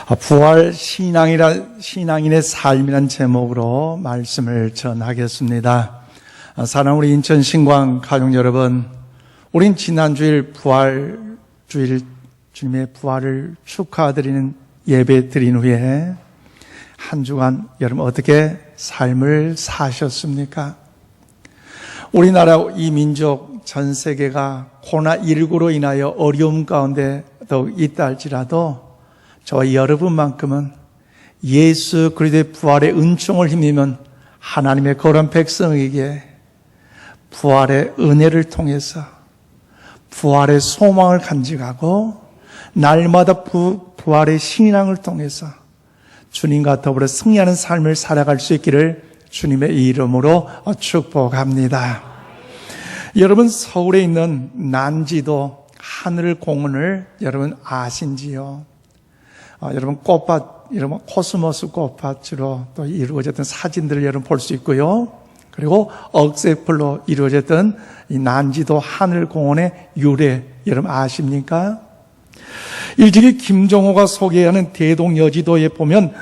부활 신앙인의 삶이란 제목으로 말씀을 전하겠습니다. 사랑하는 우리 인천 신광 가족 여러분, 우린 지난주일 부활주일 주님의 부활을 축하드리는 예배 드린 후에 한 주간 여러분 어떻게 삶을 사셨습니까? 우리나라 이 민족 전 세계가 코로나19로 인하여 어려움 가운데 더욱 있다 할지라도 저와 여러분만큼은 예수 그리스도의 부활의 은총을 힘입은 하나님의 거룩한 백성에게 부활의 은혜를 통해서 부활의 소망을 간직하고 날마다 부활의 신앙을 통해서 주님과 더불어 승리하는 삶을 살아갈 수 있기를 주님의 이름으로 축복합니다. 여러분, 서울에 있는 난지도 하늘공원을 여러분 아신지요? 여러분 여러분 코스모스 꽃밭으로 또 이루어졌던 사진들을 여러분 볼 수 있고요. 그리고 억새풀로 이루어졌던 이 난지도 하늘공원의 유래 여러분 아십니까? 일찍이 김정호가 소개하는 대동여지도에 보면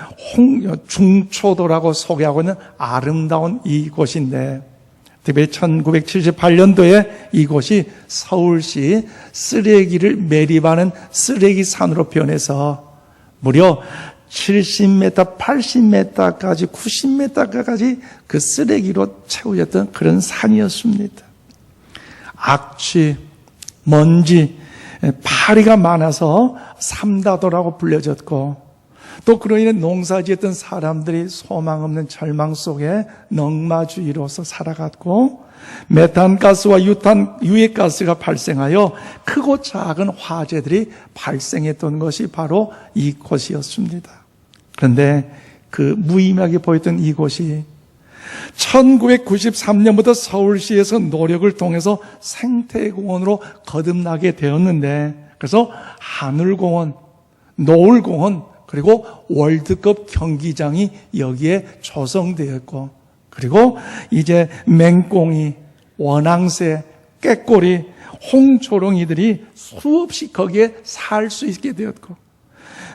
중초도라고 소개하고 있는 아름다운 이곳인데, 특히 1978년도에 이곳이 서울시 쓰레기를 매립하는 쓰레기산으로 변해서 무려 70m, 80m까지 90m까지 그 쓰레기로 채워졌던 그런 산이었습니다. 악취, 먼지, 파리가 많아서 삼다도라고 불려졌고, 또 그로 인해 농사지었던 사람들이 소망 없는 절망 속에 넝마주의로서 살아갔고, 메탄가스와 유해가스가 발생하여 크고 작은 화재들이 발생했던 것이 바로 이곳이었습니다. 그런데 그 무의미하게 보였던 이곳이 1993년부터 서울시에서 노력을 통해서 생태공원으로 거듭나게 되었는데, 그래서 하늘공원, 노을공원, 그리고 월드컵 경기장이 여기에 조성되었고, 그리고 이제 맹꽁이, 원앙새, 꾀꼬리, 홍초롱이들이 수없이 거기에 살 수 있게 되었고,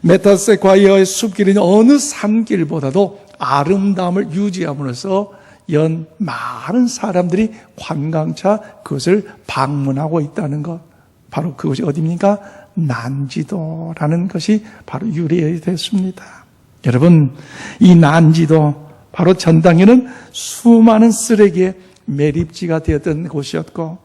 메타세콰이어의 숲길은 어느 산길보다도 아름다움을 유지함으로써 많은 사람들이 관광차 그것을 방문하고 있다는 것, 바로 그것이 어디입니까? 난지도라는 것이 바로 유래가 됐습니다. 여러분, 이 난지도 바로 전당에는 수많은 쓰레기의 매립지가 되었던 곳이었고,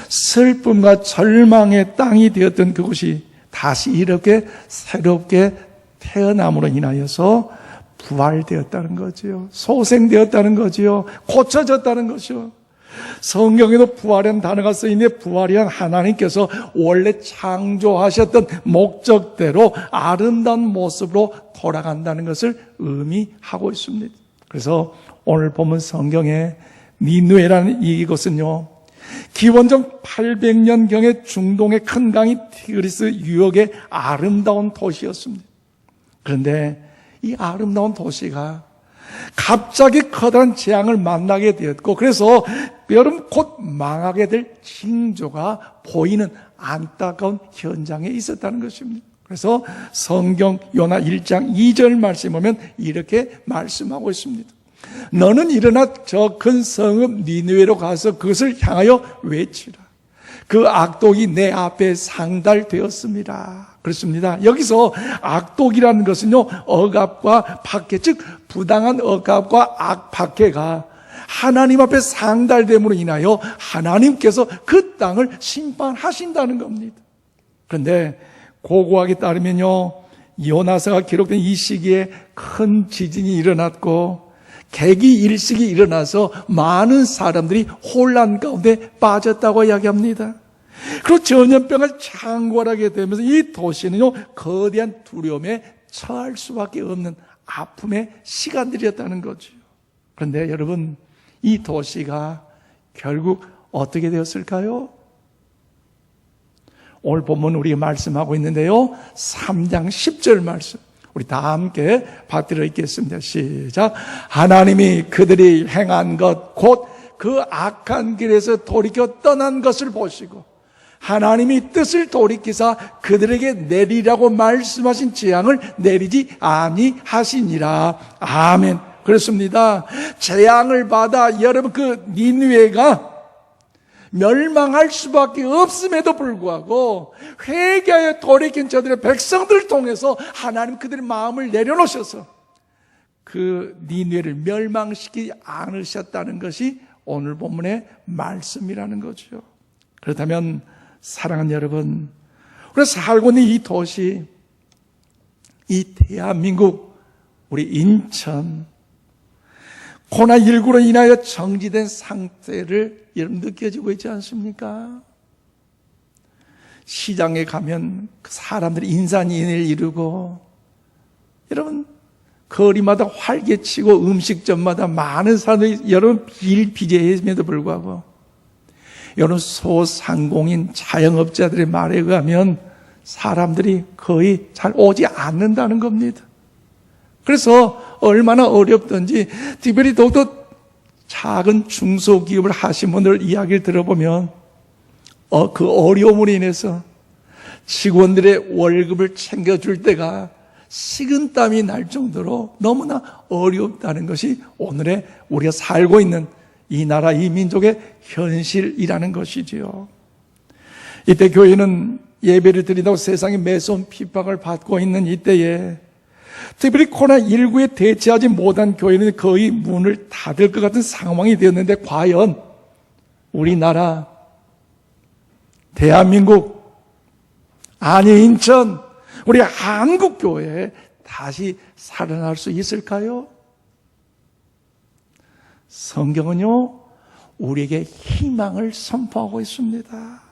슬픔과 절망의 땅이 되었던 그곳이 다시 이렇게 새롭게 태어남으로 인하여서 부활되었다는 거지요. 소생되었다는 거지요. 고쳐졌다는 것이요. 성경에도 부활이라는 단어가 쓰이는데, 부활이란 하나님께서 원래 창조하셨던 목적대로 아름다운 모습으로 돌아간다는 것을 의미하고 있습니다. 그래서 오늘 보면 성경에 니느웨라는 이곳은요, 기원전 800년경에 중동의 큰 강이 티그리스 유역의 아름다운 도시였습니다. 그런데 이 아름다운 도시가 갑자기 커다란 재앙을 만나게 되었고, 그래서 여러분 곧 망하게 될 징조가 보이는 안타까운 현장에 있었다는 것입니다. 그래서 성경 요나 1장 2절 말씀 보면 이렇게 말씀하고 있습니다. 너는 일어나 저 큰 성읍 니느웨로 가서 그것을 향하여 외치라. 그 악독이 내 앞에 상달되었습니다. 그렇습니다. 여기서 악독이라는 것은요, 억압과 박해, 즉 부당한 억압과 박해가 하나님 앞에 상달됨으로 인하여 하나님께서 그 땅을 심판하신다는 겁니다. 그런데 고고하게 따르면요, 요나서가 기록된 이 시기에 큰 지진이 일어났고 개기일식이 일어나서 많은 사람들이 혼란 가운데 빠졌다고 이야기합니다. 그리고 전염병을 창궐하게 되면서 이 도시는요, 거대한 두려움에 처할 수밖에 없는 아픔의 시간들이었다는 거죠. 그런데 여러분, 이 도시가 결국 어떻게 되었을까요? 오늘 본문 우리가 말씀하고 있는데요, 3장 10절 말씀 우리 다 함께 받들어 읽겠습니다. 시작. 하나님이 그들이 행한 것 곧 그 악한 길에서 돌이켜 떠난 것을 보시고 하나님이 뜻을 돌이키사 그들에게 내리라고 말씀하신 재앙을 내리지 아니하시니라. 아멘. 그렇습니다. 재앙을 받아 여러분 그 니느웨가 멸망할 수밖에 없음에도 불구하고 회개하여 돌이킨 저들의 백성들을 통해서 하나님 그들의 마음을 내려놓으셔서 그 니느웨를 멸망시키지 않으셨다는 것이 오늘 본문의 말씀이라는 거죠. 그렇다면 사랑하는 여러분, 우리가 살고 있는 이 도시, 이 대한민국, 우리 인천, 코로나19로 인하여 정지된 상태를 여러분 느껴지고 있지 않습니까? 시장에 가면 사람들이 인산인해를 이루고, 여러분 거리마다 활개치고 음식점마다 많은 사람들이 여러분 비일비재임에도 불구하고, 여러분 소상공인 자영업자들의 말에 의하면 사람들이 거의 잘 오지 않는다는 겁니다. 그래서 얼마나 어렵든지 특별히 더욱더 작은 중소기업을 하신 분들 이야기를 들어보면 그 어려움으로 인해서 직원들의 월급을 챙겨줄 때가 식은땀이 날 정도로 너무나 어렵다는 것이 오늘의 우리가 살고 있는 이 나라 이 민족의 현실이라는 것이지요. 이때 교회는 예배를 드린다고 세상에 매서운 핍박을 받고 있는 이때에 특별히 코로나19에 대처하지 못한 교회는 거의 문을 닫을 것 같은 상황이 되었는데 과연 우리나라, 대한민국, 아니 인천, 우리 한국교회에 다시 살아날 수 있을까요? 성경은요, 우리에게 희망을 선포하고 있습니다.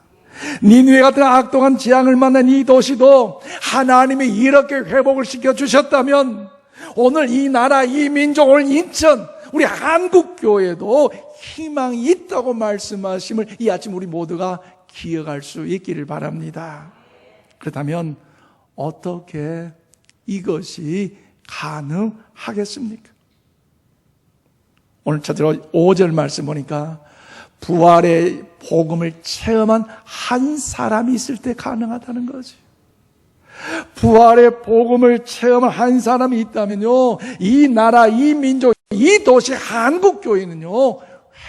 니느웨 같은 악독한 재앙을 만난 이 도시도 하나님이 이렇게 회복을 시켜주셨다면 오늘 이 나라, 이 민족, 오늘 인천, 우리 한국교회도 희망이 있다고 말씀하심을 이 아침 우리 모두가 기억할 수 있기를 바랍니다. 그렇다면 어떻게 이것이 가능하겠습니까? 오늘 찾으러 5절 말씀 보니까 부활의 복음을 체험한 한 사람이 있을 때 가능하다는 거지. 부활의 복음을 체험한 한 사람이 있다면요, 이 나라, 이 민족, 이 도시 한국교회는요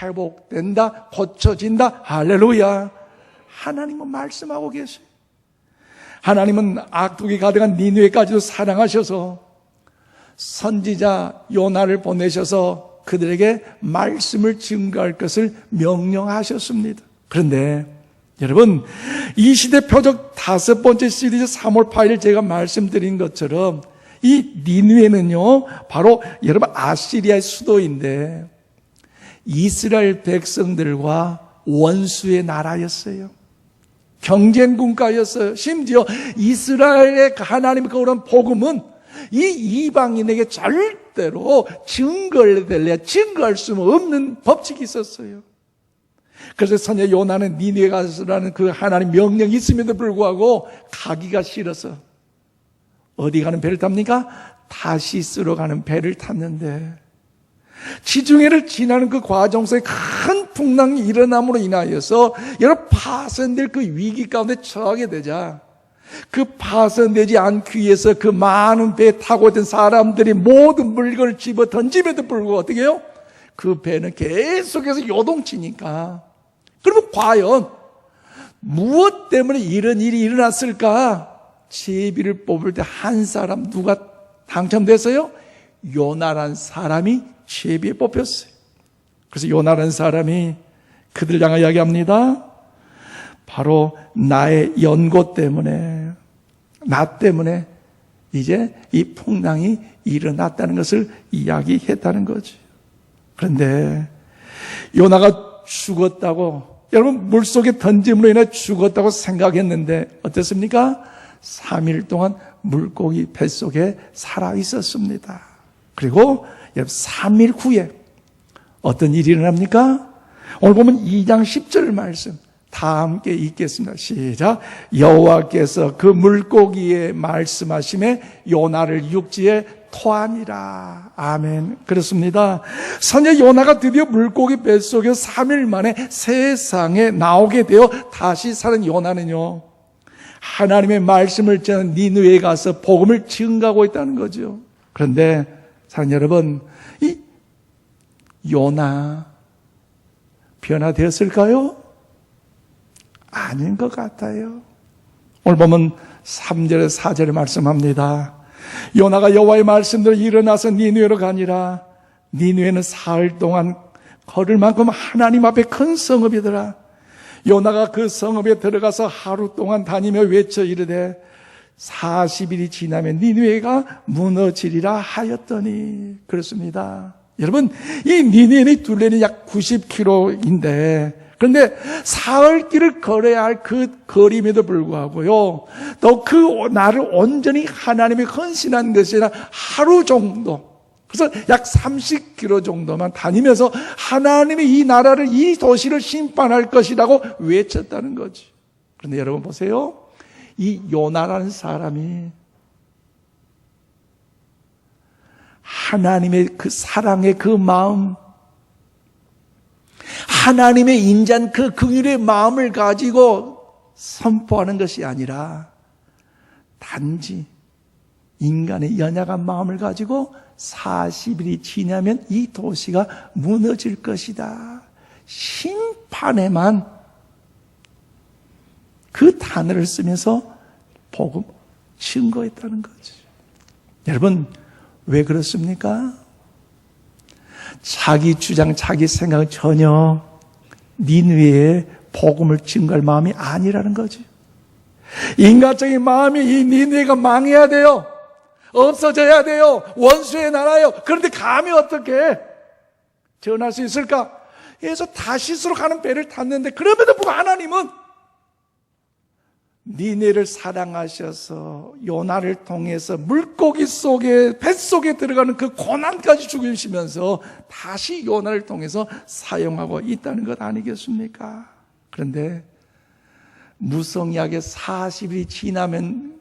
회복된다, 고쳐진다. 할렐루야. 하나님은 말씀하고 계세요. 하나님은 악독이 가득한 니느웨까지도 사랑하셔서 선지자 요나를 보내셔서 그들에게 말씀을 증거할 것을 명령하셨습니다. 그런데 여러분, 이 시대 표적 5번째 시리즈 3월 8일 제가 말씀드린 것처럼 이 니느웨는요 바로 여러분 아시리아의 수도인데 이스라엘 백성들과 원수의 나라였어요. 경쟁 국가였어요. 심지어 이스라엘의 하나님의 거룩한 복음은 이 이방인에게 절대로 증거할 수 없는 법칙이 있었어요. 그래서 선지자 요나는 니느웨 가서라는 그 하나님 명령이 있음에도 불구하고 가기가 싫어서 어디 가는 배를 탑니까? 다시스로 가는 배를 탔는데 지중해를 지나는 그 과정 속에 큰 풍랑이 일어남으로 인하여서 여러 파손될 그 위기 가운데 처하게 되자 그 파손되지 않기 위해서 그 많은 배에 타고 있던 사람들이 모든 물건을 집어 던짐에도 불구하고 어떻게 해요? 그 배는 계속해서 요동치니까 그러면 과연 무엇 때문에 이런 일이 일어났을까? 제비를 뽑을 때 한 사람 누가 당첨됐어요? 요나란 사람이 제비에 뽑혔어요. 그래서 요나란 사람이 그들 향하여 이야기합니다. 바로 나의 연고 때문에, 나 때문에 이제 이 풍랑이 일어났다는 것을 이야기했다는 거죠. 그런데 요나가 죽었다고, 여러분 물속에 던짐으로 인해 죽었다고 생각했는데 어떻습니까? 3일 동안 물고기 뱃속에 살아 있었습니다. 그리고 3일 후에 어떤 일이 일어납니까? 오늘 보면 2장 10절 말씀 다 함께 읽겠습니다. 시작. 여호와께서 그 물고기에 말씀하심에 요나를 육지에 토하니라. 아멘. 그렇습니다. 선녀 요나가 드디어 물고기 뱃속에 3일 만에 세상에 나오게 되어 다시 사는 요나는요, 하나님의 말씀을 전한 니느웨에 가서 복음을 증가하고 있다는 거죠. 그런데 사랑하는 여러분, 이 요나 변화되었을까요? 아닌 것 같아요. 오늘 보면 3절에 4절에 말씀합니다. 요나가 여호와의 말씀대로 일어나서 니느웨로 가니라. 니느웨는 사흘 동안 걸을 만큼 하나님 앞에 큰 성읍이더라. 요나가 그 성읍에 들어가서 하루 동안 다니며 외쳐 이르되 40일이 지나면 니느웨가 무너지리라 하였더니. 그렇습니다. 여러분, 이 니느웨의 둘레는 약 90km인데 그런데 사흘 길을 걸어야 할 그 거리임에도 불구하고요, 또 그 나를 온전히 하나님에 헌신한 것이 아니라 하루 정도, 그래서 약 30km 정도만 다니면서 하나님이 이 나라를, 이 도시를 심판할 것이라고 외쳤다는 거지. 그런데 여러분 보세요. 이 요나라는 사람이 하나님의 그 사랑의 그 마음, 하나님의 인자한 그 긍휼의 마음을 가지고 선포하는 것이 아니라 단지 인간의 연약한 마음을 가지고 40일이 지나면 이 도시가 무너질 것이다, 심판에만 그 단어를 쓰면서 복음 증거했다는 거죠. 여러분, 왜 그렇습니까? 자기 주장, 자기 생각은 전혀 니느웨의 복음을 증거할 마음이 아니라는 거지. 인간적인 마음이 이 니느웨가 망해야 돼요. 없어져야 돼요. 원수의 나라예요. 그런데 감히 어떻게 전할 수 있을까? 그래서 다시스로 가는 배를 탔는데 그럼에도 불구하고 하나님은 니느웨를 사랑하셔서 요나를 통해서 물고기 속에, 뱃속에 들어가는 그 고난까지 죽이시면서 다시 요나를 통해서 사용하고 있다는 것 아니겠습니까? 그런데 무성의하게 40일이 지나면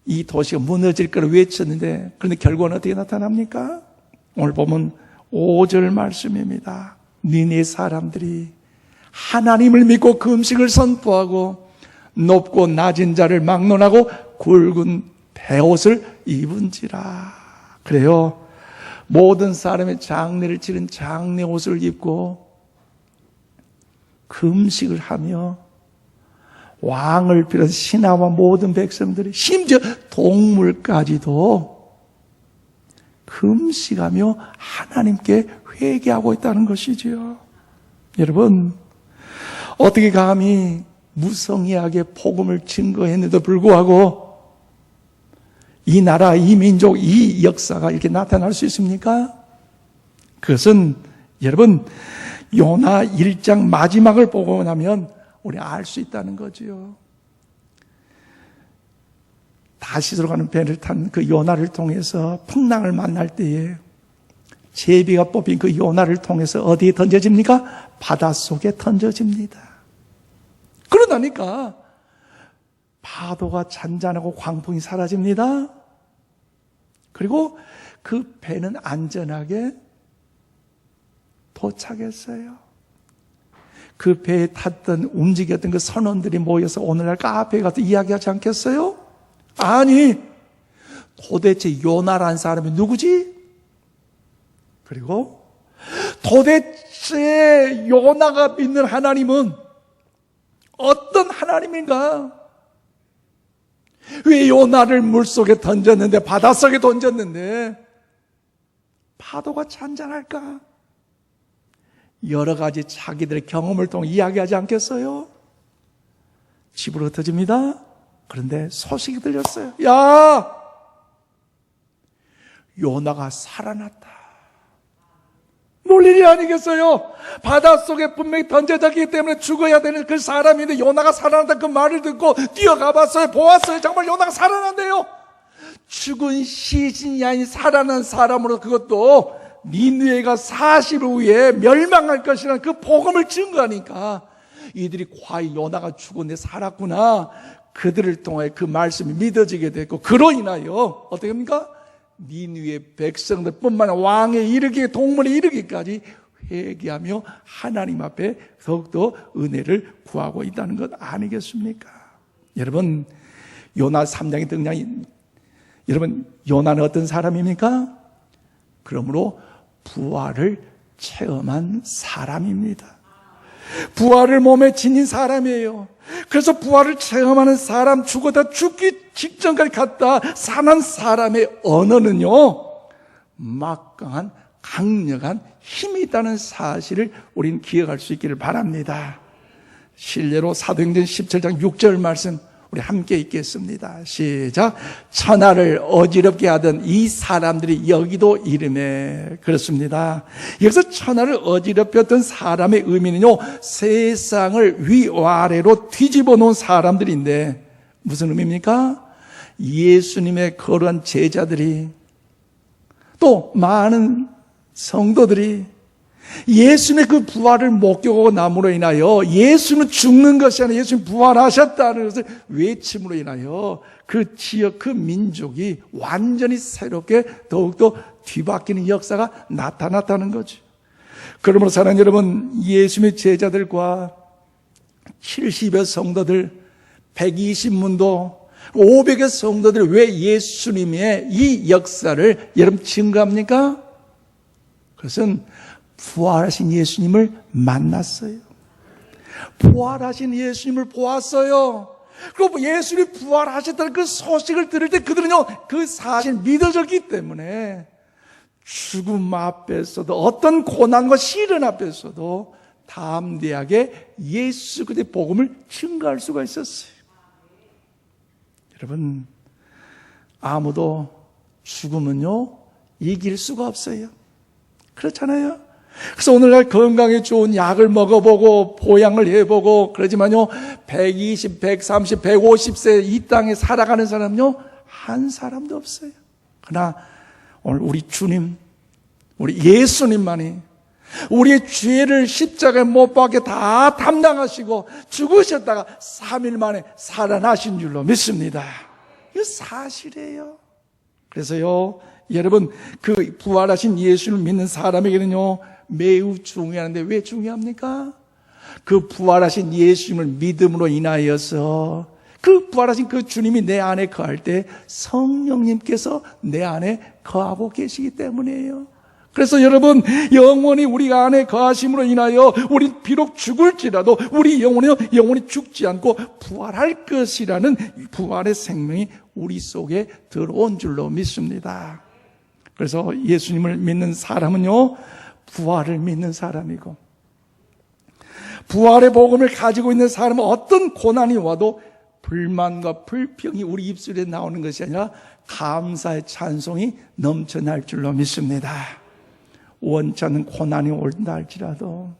이 도시가 무너질 거를 외쳤는데, 그런데 결과는 어떻게 나타납니까? 오늘 보면 5절 말씀입니다. 니느웨 사람들이 하나님을 믿고 그 음식을 선포하고 높고 낮은 자를 막론하고 굵은 베옷을 입은지라. 그래요. 모든 사람의 장례를 치른 장례 옷을 입고 금식을 하며 왕을 비롯해 신하와 모든 백성들이, 심지어 동물까지도 금식하며 하나님께 회개하고 있다는 것이지요. 여러분, 어떻게 감히 무성의하게 복음을 증거했는데도 불구하고 이 나라, 이 민족, 이 역사가 이렇게 나타날 수 있습니까? 그것은 여러분, 요나 1장 마지막을 보고 나면 우리 알 수 있다는 거지요. 다시 들어가는 배를 탄 그 요나를 통해서 풍랑을 만날 때에 제비가 뽑힌 그 요나를 통해서 어디에 던져집니까? 바닷속에 던져집니다. 그러다니까 파도가 잔잔하고 광풍이 사라집니다. 그리고 그 배는 안전하게 도착했어요. 그 배에 탔던, 움직였던 그 선원들이 모여서 오늘날 카페에 가서 이야기하지 않겠어요? 아니, 도대체 요나라는 사람이 누구지? 그리고 도대체 요나가 믿는 하나님은 어떤 하나님인가? 왜 요나를 물속에 던졌는데, 바닷속에 던졌는데 파도가 잔잔할까? 여러 가지 자기들의 경험을 통해 이야기하지 않겠어요? 집으로 흩어집니다. 그런데 소식이 들렸어요. 야! 요나가 살아났다. 놀 일이 아니겠어요? 바닷속에 분명히 던져졌기 때문에 죽어야 되는 그 사람인데 요나가 살아났다 그 말을 듣고 뛰어가 봤어요. 보았어요. 정말 요나가 살아난대요. 죽은 시신이 아닌 살아난 사람으로, 그것도 니느웨가 40일 후에 멸망할 것이라는 그 복음을 증거하니까 이들이 과연 요나가 죽었는데 살았구나, 그들을 통해 그 말씀이 믿어지게 됐고, 그로 인하여 어떻게 합니까? 니느웨 백성들 뿐만 아니라 왕에 이르기에 동물에 이르기까지 회개하며 하나님 앞에 더욱더 은혜를 구하고 있다는 것 아니겠습니까? 여러분, 요나 3장에 등장한 여러분, 요나는 어떤 사람입니까? 그러므로 부활을 체험한 사람입니다. 부활을 몸에 지닌 사람이에요. 그래서 부활을 체험하는 사람, 죽었다 죽기 직전까지 갔다 사는 사람의 언어는요, 막강한 강력한 힘이 있다는 사실을 우리는 기억할 수 있기를 바랍니다. 실례로 사도행전 17장 6절 말씀 우리 함께 읽겠습니다. 시작. 천하를 어지럽게 하던 이 사람들이 여기도 이름에, 그렇습니다. 여기서 천하를 어지럽혔던 사람의 의미는요, 세상을 위아래로 뒤집어 놓은 사람들인데 무슨 의미입니까? 예수님의 거룩한 제자들이, 또 많은 성도들이 예수님의 그 부활을 목격하고 남으로 인하여 예수는 죽는 것이 아니라 예수님 부활하셨다는 것을 외침으로 인하여 그 지역, 그 민족이 완전히 새롭게 더욱더 뒤바뀌는 역사가 나타났다는 거죠. 그러므로 사랑하는 여러분, 예수님의 제자들과 70여 성도들, 120문도, 500의 성도들이 왜 예수님의 이 역사를 여러분 증거합니까? 그것은 부활하신 예수님을 만났어요. 부활하신 예수님을 보았어요. 그리고 예수님이 부활하셨다는 그 소식을 들을 때 그들은요, 그 사실 믿어졌기 때문에 죽음 앞에서도 어떤 고난과 시련 앞에서도 담대하게 예수 그리스도의 복음을 증거할 수가 있었어요. 여러분, 아무도 죽음은요 이길 수가 없어요. 그렇잖아요. 그래서 오늘날 건강에 좋은 약을 먹어보고 보양을 해보고 그러지만요, 120, 130, 150세 이 땅에 살아가는 사람은요 한 사람도 없어요. 그러나 오늘 우리 주님, 우리 예수님만이 우리의 죄를 십자가에 못 박게 다 담당하시고 죽으셨다가 3일 만에 살아나신 줄로 믿습니다. 이거 사실이에요. 그래서요, 여러분, 그 부활하신 예수를 믿는 사람에게는요 매우 중요한데 왜 중요합니까? 그 부활하신 예수님을 믿음으로 인하여서 그 부활하신 그 주님이 내 안에 거할 때 성령님께서 내 안에 거하고 계시기 때문이에요. 그래서 여러분, 영원히 우리가 안에 거하심으로 인하여 우리 비록 죽을지라도 우리 영혼이요 영원히 죽지 않고 부활할 것이라는 부활의 생명이 우리 속에 들어온 줄로 믿습니다. 그래서 예수님을 믿는 사람은요 부활을 믿는 사람이고, 부활의 복음을 가지고 있는 사람은 어떤 고난이 와도 불만과 불평이 우리 입술에 나오는 것이 아니라 감사의 찬송이 넘쳐날 줄로 믿습니다. 원치 않는 고난이 온다 할지라도,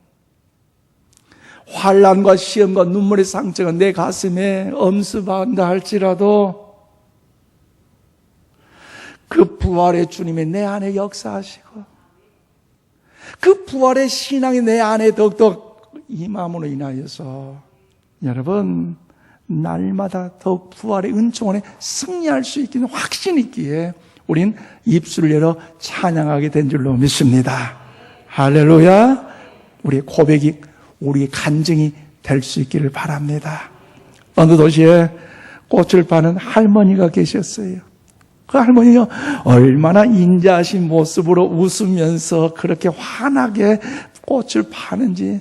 환난과 시험과 눈물의 상처가 내 가슴에 엄습한다 할지라도 그 부활의 주님이 내 안에 역사하시고 그 부활의 신앙이 내 안에 더욱더 임함으로 인하여서 여러분, 날마다 더욱 부활의 은총 안에 승리할 수 있기는 확신 있기에 우린 입술을 열어 찬양하게 된 줄로 믿습니다. 할렐루야. 우리의 고백이, 우리의 간증이 될 수 있기를 바랍니다. 어느 도시에 꽃을 파는 할머니가 계셨어요. 그 할머니요, 얼마나 인자하신 모습으로 웃으면서 그렇게 환하게 꽃을 파는지,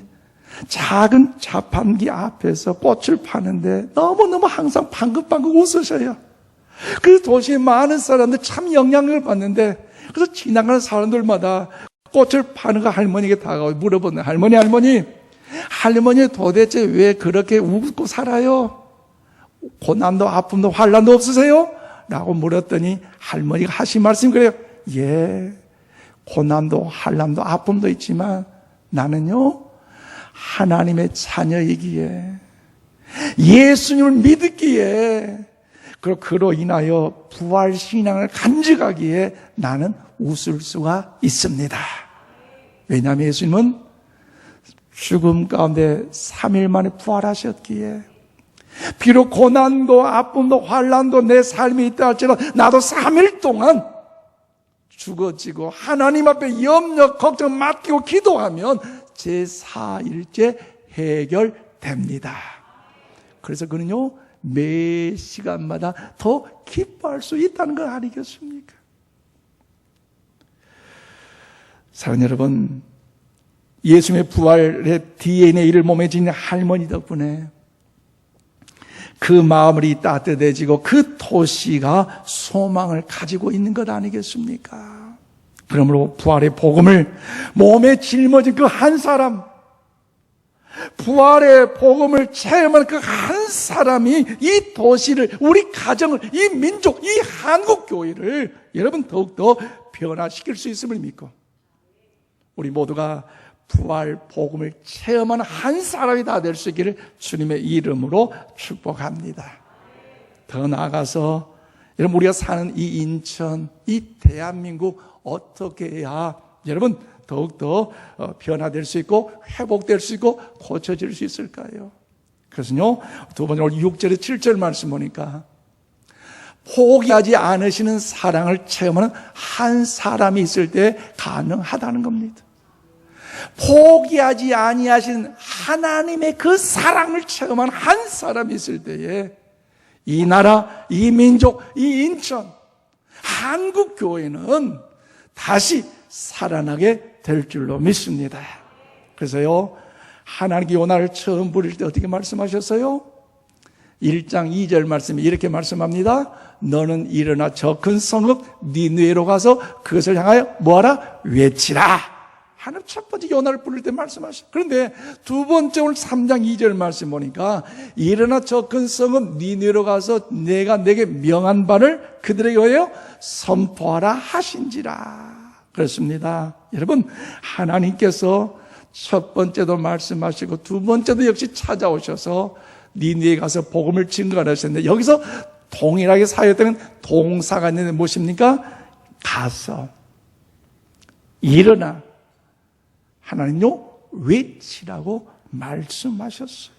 작은 자판기 앞에서 꽃을 파는데 너무너무 항상 방긋방긋 웃으셔요. 그 도시의 많은 사람들 참 영향을 받는데, 그래서 지나가는 사람들마다 꽃을 파는 그 할머니에게 다가와 물어보는, 할머니 도대체 왜 그렇게 웃고 살아요? 고난도 아픔도 환난도 없으세요? 라고 물었더니 할머니가 하신 말씀이 그래요. 예, 고난도 환난도 아픔도 있지만 나는요 하나님의 자녀이기에, 예수님을 믿기에, 그리고 그로 인하여 부활 신앙을 간직하기에 나는 웃을 수가 있습니다. 왜냐하면 예수님은 죽음 가운데 3일 만에 부활하셨기에, 비록 고난도 아픔도 환난도 내 삶에 있다 할지라도 나도 3일 동안 죽어지고 하나님 앞에 염려, 걱정 맡기고 기도하면 제4일째 해결됩니다. 그래서 그는요, 매 시간마다 더 기뻐할 수 있다는 걸 아니겠습니까? 사랑하는 여러분, 예수님의 부활의 DNA를 몸에 지닌 할머니 덕분에 그 마음이 따뜻해지고 그 도시가 소망을 가지고 있는 것 아니겠습니까? 그러므로 부활의 복음을 몸에 짊어진 그 한 사람, 부활의 복음을 체험한 그 한 사람이 이 도시를, 우리 가정을, 이 민족, 이 한국 교회를 여러분 더욱더 변화시킬 수 있음을 믿고 우리 모두가 부활 복음을 체험하는 한 사람이 다 될 수 있기를 주님의 이름으로 축복합니다. 더 나아가서 여러분, 우리가 사는 이 인천, 이 대한민국 어떻게 해야 여러분 더욱더 변화될 수 있고 회복될 수 있고 고쳐질 수 있을까요? 그래서요, 두 번째 오늘 6절에 7절 말씀 보니까 포기하지 않으시는 사랑을 체험하는 한 사람이 있을 때 가능하다는 겁니다. 포기하지 아니하신 하나님의 그 사랑을 체험한 한 사람이 있을 때에 이 나라, 이 민족, 이 인천, 한국 교회는 다시 살아나게 될 줄로 믿습니다. 그래서요, 하나님께 요나를 처음 부릴 때 어떻게 말씀하셨어요? 1장 2절 말씀이 이렇게 말씀합니다. 너는 일어나 저 큰 성읍 니느웨로 가서 그것을 향하여 뭐하라? 외치라. 하나님 첫 번째 요나를 부를 때 말씀하셨어요. 그런데 두 번째 오늘 3장 2절 말씀 보니까 일어나 저 큰 성읍 니느웨로 가서 내가 내게 명한 바를 그들에게 뭐예요? 선포하라 하신지라. 그렇습니다. 여러분, 하나님께서 첫 번째도 말씀하시고 두 번째도 역시 찾아오셔서 니느웨에 가서 복음을 증거하셨는데 여기서 동일하게 사용되는 동사가 있는데 무엇입니까? 가서, 일어나, 하나님요 외치라고 말씀하셨어요.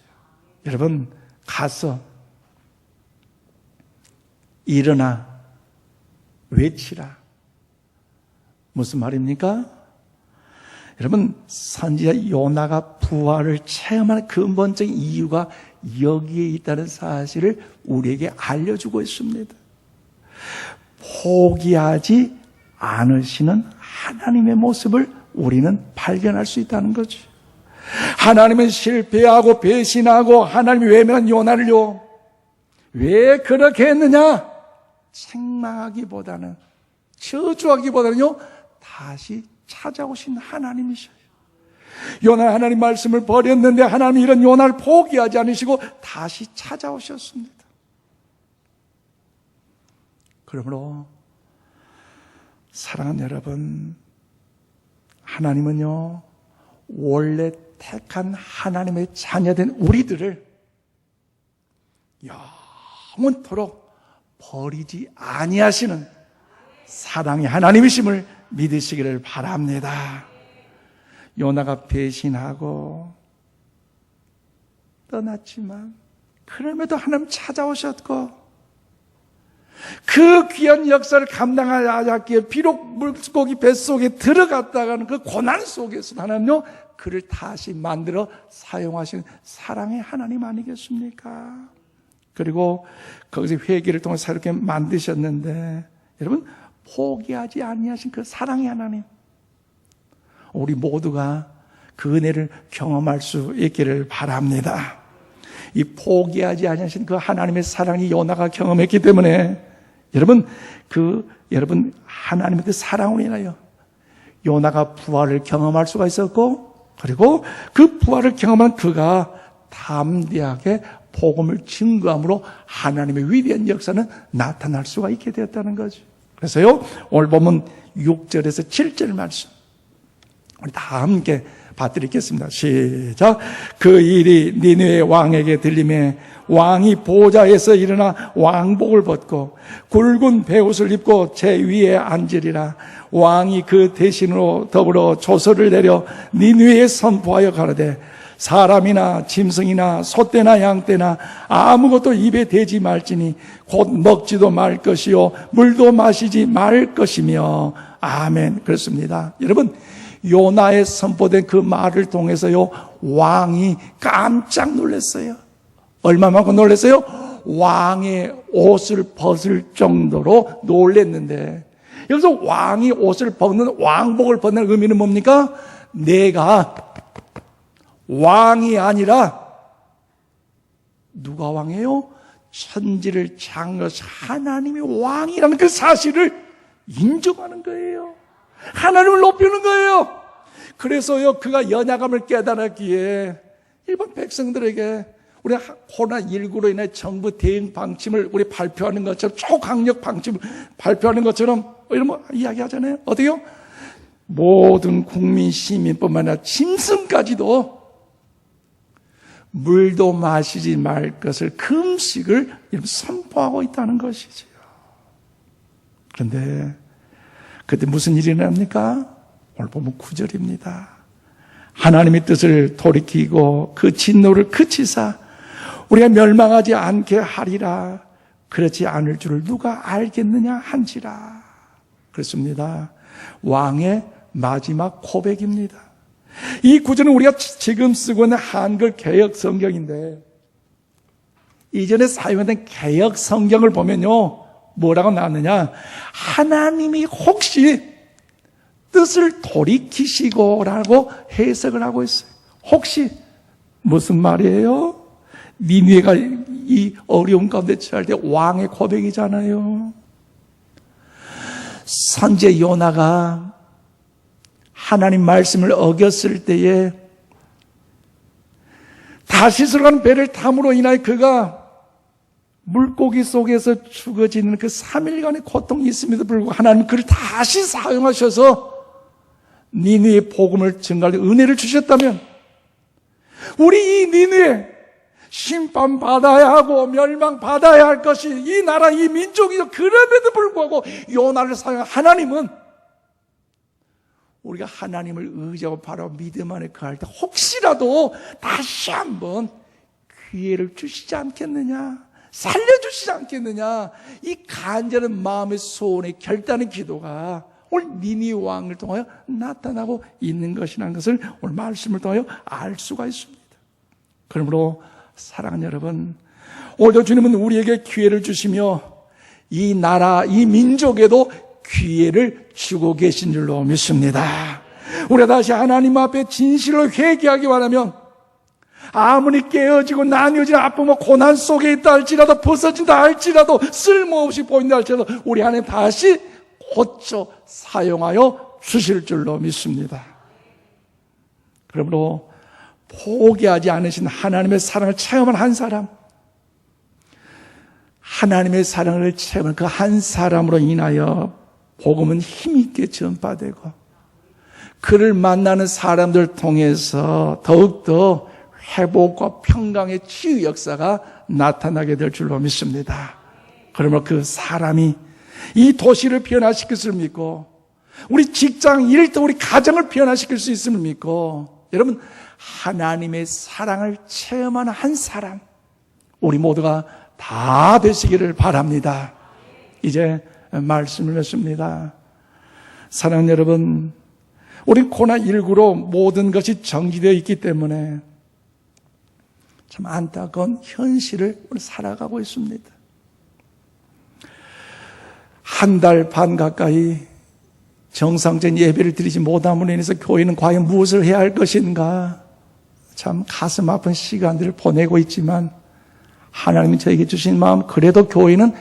여러분, 가서, 일어나, 외치라. 무슨 말입니까? 여러분, 선지자 요나가 부활을 체험하는 근본적인 이유가 여기에 있다는 사실을 우리에게 알려주고 있습니다. 포기하지 않으시는 하나님의 모습을 우리는 발견할 수 있다는 거죠. 하나님은 실패하고 배신하고 하나님이 외면한 요나를요, 왜 그렇게 했느냐? 책망하기보다는, 저주하기보다는요, 다시 찾아오신 하나님이셔요. 요나 하나님 말씀을 버렸는데 하나님이 이런 요나를 포기하지 않으시고 다시 찾아오셨습니다. 그러므로 사랑하는 여러분, 하나님은요 원래 택한 하나님의 자녀된 우리들을 영원토록 버리지 아니하시는 사랑의 하나님이심을 믿으시기를 바랍니다. 요나가 배신하고 떠났지만 그럼에도 하나님 찾아오셨고 그 귀한 역사를 감당하기에 비록 물고기 뱃속에 들어갔다가는 그 고난 속에서 하나님요 그를 다시 만들어 사용하시는 사랑의 하나님 아니겠습니까? 그리고 거기서 회개를 통해서 새롭게 만드셨는데 여러분, 포기하지 아니하신 그 사랑의 하나님, 우리 모두가 그 은혜를 경험할 수 있기를 바랍니다. 이 포기하지 아니하신 그 하나님의 사랑이 요나가 경험했기 때문에 여러분 하나님의 그 사랑으로 인하여 요나가 부활을 경험할 수가 있었고, 그리고 그 부활을 경험한 그가 담대하게 복음을 증거함으로 하나님의 위대한 역사는 나타날 수가 있게 되었다는 거죠. 그래서요, 오늘 보면 6절에서 7절 말씀 우리 다 함께 받드리겠습니다. 시작. 그 일이 니느웨 왕에게 들림에 왕이 보좌에서 일어나 왕복을 벗고 굵은 베옷을 입고 제 위에 앉으리라. 왕이 그 대신으로 더불어 조서를 내려 니느웨에 선포하여 가로되 사람이나 짐승이나 소떼나 양떼나 아무것도 입에 대지 말지니 곧 먹지도 말 것이요 물도 마시지 말 것이며 아멘. 그렇습니다. 여러분, 요나에 선포된 그 말을 통해서요 왕이 깜짝 놀랐어요. 얼마만큼 놀랐어요? 왕의 옷을 벗을 정도로 놀랐는데, 여기서 왕이 옷을 벗는, 왕복을 벗는 의미는 뭡니까? 내가 왕이 아니라 누가 왕이에요? 천지를 창조하신 하나님이 왕이라는 그 사실을 인정하는 거예요. 하나님을 높이는 거예요. 그래서요 그가 연약함을 깨달았기에 일반 백성들에게 우리 코로나19로 인해 정부 대응 방침을 우리 발표하는 것처럼, 초강력 방침을 발표하는 것처럼 이런 뭐 이야기하잖아요. 어때요? 모든 국민, 시민뿐만 아니라 짐승까지도 물도 마시지 말 것을, 금식을 선포하고 있다는 것이죠. 그런데 그때 무슨 일이 일어납니까? 오늘 보면 9절입니다. 하나님의 뜻을 돌이키고 그 진노를 그치사 우리가 멸망하지 않게 하리라. 그렇지 않을 줄을 누가 알겠느냐 한지라. 그렇습니다. 왕의 마지막 고백입니다. 이 구절은 우리가 지금 쓰고 있는 한글 개역 성경인데, 이전에 사용했던 개역 성경을 보면요 뭐라고 나왔느냐, 하나님이 혹시 뜻을 돌이키시고 라고 해석을 하고 있어요. 혹시 무슨 말이에요? 니느웨가 이 어려운 가운데 처할 때 왕의 고백이잖아요. 선제 요나가 하나님 말씀을 어겼을 때에 다시스로 가는 배를 탐으로 인하여 그가 물고기 속에서 죽어지는 그 3일간의 고통이 있음에도 불구하고 하나님 그를 다시 사용하셔서 니느웨의 복음을 증가할 은혜를 주셨다면, 우리 이 니느웨 심판받아야 하고 멸망받아야 할 것이 이 나라, 이 민족이죠. 그럼에도 불구하고 요나를 사용한 하나님은 우리가 하나님을 의지하고 바로 믿음 안에 거할 때 혹시라도 다시 한번 기회를 주시지 않겠느냐, 살려주시지 않겠느냐, 이 간절한 마음의 소원의 결단의 기도가 오늘 니느웨 왕을 통하여 나타나고 있는 것이라는 것을 오늘 말씀을 통하여 알 수가 있습니다. 그러므로 사랑하는 여러분, 오늘도 주님은 우리에게 기회를 주시며 이 나라, 이 민족에도 기회를 주고 계신 줄로 믿습니다. 우리가 다시 하나님 앞에 진실로 회개하기 원하면, 아무리 깨어지고 나뉘어진 아픔과 고난 속에 있다 할지라도, 벗어진다 할지라도, 쓸모없이 보인다 할지라도 우리 하나님 다시 고쳐 사용하여 주실 줄로 믿습니다. 그러므로 포기하지 않으신 하나님의 사랑을 체험한 한 사람, 하나님의 사랑을 체험한 그 한 사람으로 인하여 복음은 힘있게 전파되고, 그를 만나는 사람들 통해서 더욱더 회복과 평강의 치유 역사가 나타나게 될 줄로 믿습니다. 그러므로 그 사람이 이 도시를 변화시킬 수 믿고, 우리 직장, 일터, 우리 가정을 변화시킬 수 있음을 믿고, 여러분, 하나님의 사랑을 체험하는 한 사람, 우리 모두가 다 되시기를 바랍니다. 이제 말씀을 맺습니다. 사랑하는 여러분, 우리 코로나19로 모든 것이 정지되어 있기 때문에 참 안타까운 현실을 살아가고 있습니다. 한 달 반 가까이 정상적인 예배를 드리지 못함으로 인해서 교회는 과연 무엇을 해야 할 것인가, 참 가슴 아픈 시간들을 보내고 있지만, 하나님이 저에게 주신 마음, 그래도 교회는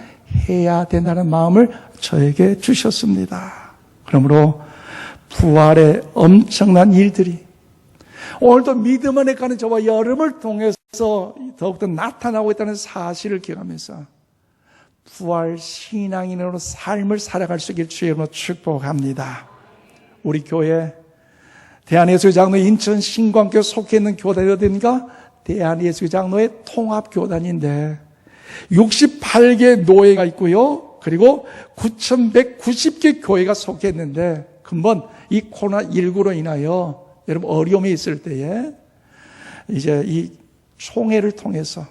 해야 된다는 마음을 저에게 주셨습니다. 그러므로 부활의 엄청난 일들이 오늘도 믿음 안에 가는 저와 여러분을 통해서 더욱더 나타나고 있다는 사실을 기억하면서 부활 신앙인으로 삶을 살아갈 수 있길 주의 이름으로 축복합니다. 우리 교회 대한예수장로 인천 신광교회 속해 있는 교단이 어딘가? 대한예수장로의 통합교단인데 68개 노회가 있고요. 그리고 9,190개 교회가 속해 있는데, 금번 이 코로나19로 인하여 여러분 어려움이 있을 때에 이제 이 총회를 통해서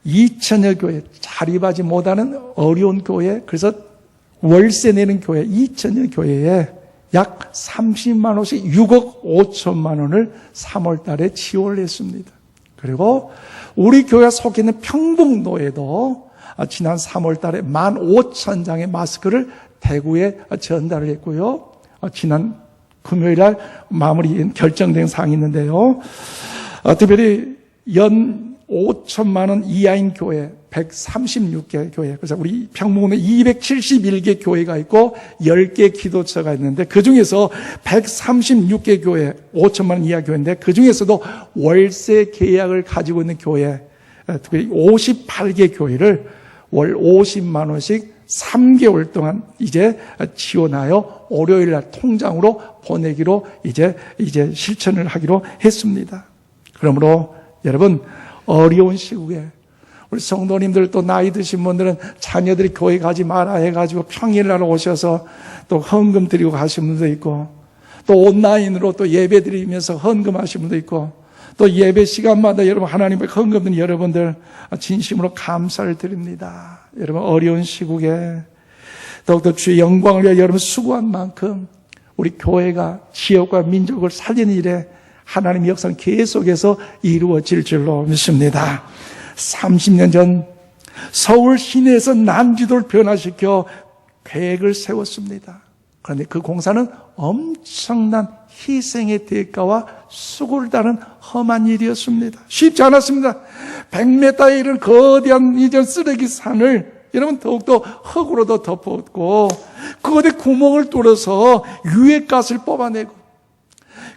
2천여 교회, 자립하지 못하는 어려운 교회, 그래서 월세 내는 교회, 2천여 교회에 약 30만 원씩 6억 5천만 원을 3월 달에 지원을 했습니다. 그리고 우리 교회가 속해 있는 평북노에도 지난 3월 달에 15,000장의 마스크를 대구에 전달을 했고요. 지난 금요일 날 마무리 결정된 사항이 있는데요. 특별히 연 5천만 원 이하인 교회 136개 교회, 그래서 우리 평북에 271개 교회가 있고 10개 기도처가 있는데 그중에서 136개 교회, 5천만 원 이하 교회인데 그중에서도 월세 계약을 가지고 있는 교회, 특별히 58개 교회를 월 50만 원씩 3개월 동안 이제 지원하여 월요일 날 통장으로 보내기로 이제 실천을 하기로 했습니다. 그러므로 여러분, 어려운 시국에 우리 성도님들, 또 나이 드신 분들은 자녀들이 교회 가지 마라 해가지고 평일날 오셔서 또 헌금 드리고 가신 분도 있고, 또 온라인으로 또 예배 드리면서 헌금하신 분도 있고, 또 예배 시간마다 여러분 하나님의 헌금 드린 여러분들 진심으로 감사를 드립니다. 여러분 어려운 시국에 더욱더 주의 영광을 위해 여러분 수고한 만큼 우리 교회가 지역과 민족을 살리는 일에 하나님의 역사는 계속해서 이루어질 줄로 믿습니다. 30년 전 서울 시내에서 난지도를 변화시켜 계획을 세웠습니다. 그런데 그 공사는 엄청난 희생의 대가와 수고를 따른 험한 일이었습니다. 쉽지 않았습니다. 100m에 이른 거대한 이전 쓰레기 산을 여러분 더욱더 흙으로도 덮었고 그곳에 구멍을 뚫어서 유해가스를 뽑아내고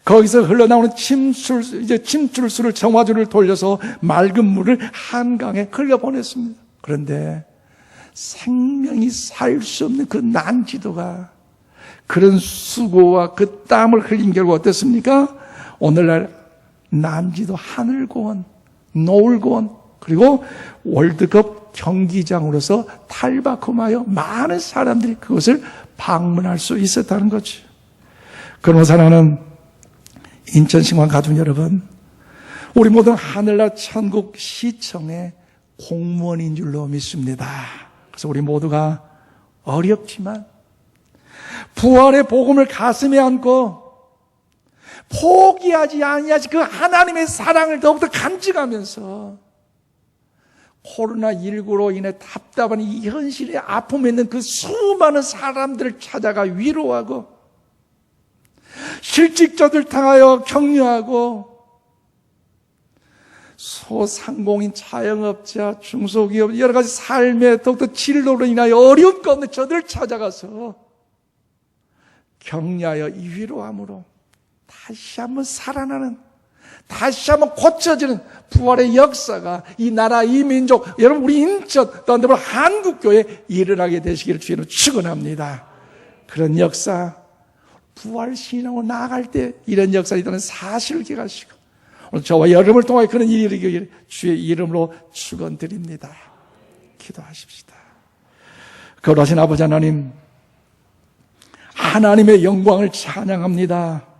거기서 흘러나오는 침출수를 정화조를 돌려서 맑은 물을 한강에 흘려보냈습니다. 그런데 생명이 살 수 없는 그 난지도가 그런 수고와 그 땀을 흘린 결과 어떻습니까? 오늘날 난지도 하늘공원, 노을공원, 그리고 월드컵 경기장으로서 탈바꿈하여 많은 사람들이 그것을 방문할 수 있었다는 거죠. 그러므로 사랑하는 인천신관 가족 여러분, 우리 모두는 하늘날 천국 시청의 공무원인 줄로 믿습니다. 그래서 우리 모두가 어렵지만 부활의 복음을 가슴에 안고 포기하지 아니하지 그 하나님의 사랑을 더욱더 간직하면서 코로나19로 인해 답답한 이 현실의 아픔에 있는 그 수많은 사람들을 찾아가 위로하고 실직자들 당하여 격려하고 소상공인, 자영업자, 중소기업 여러 가지 삶의 더욱더 진로로 인하여 어려움 가운데 저들을 찾아가서 격려하여 위로함으로 다시 한번 살아나는, 다시 한번 고쳐지는 부활의 역사가 이 나라, 이 민족, 여러분 우리 인천, 또 한국교회에 일어나게 되시기를 주님으로 축원합니다. 그런 역사, 부활 신앙으로 나아갈 때 이런 역사가 있다는 사실을 기억하시고 오늘 저와 여러분을 통하여 그런 일이 일어나기를 주의 이름으로 축원드립니다. 기도하십시다. 거룩하신 아버지 하나님, 하나님의 영광을 찬양합니다.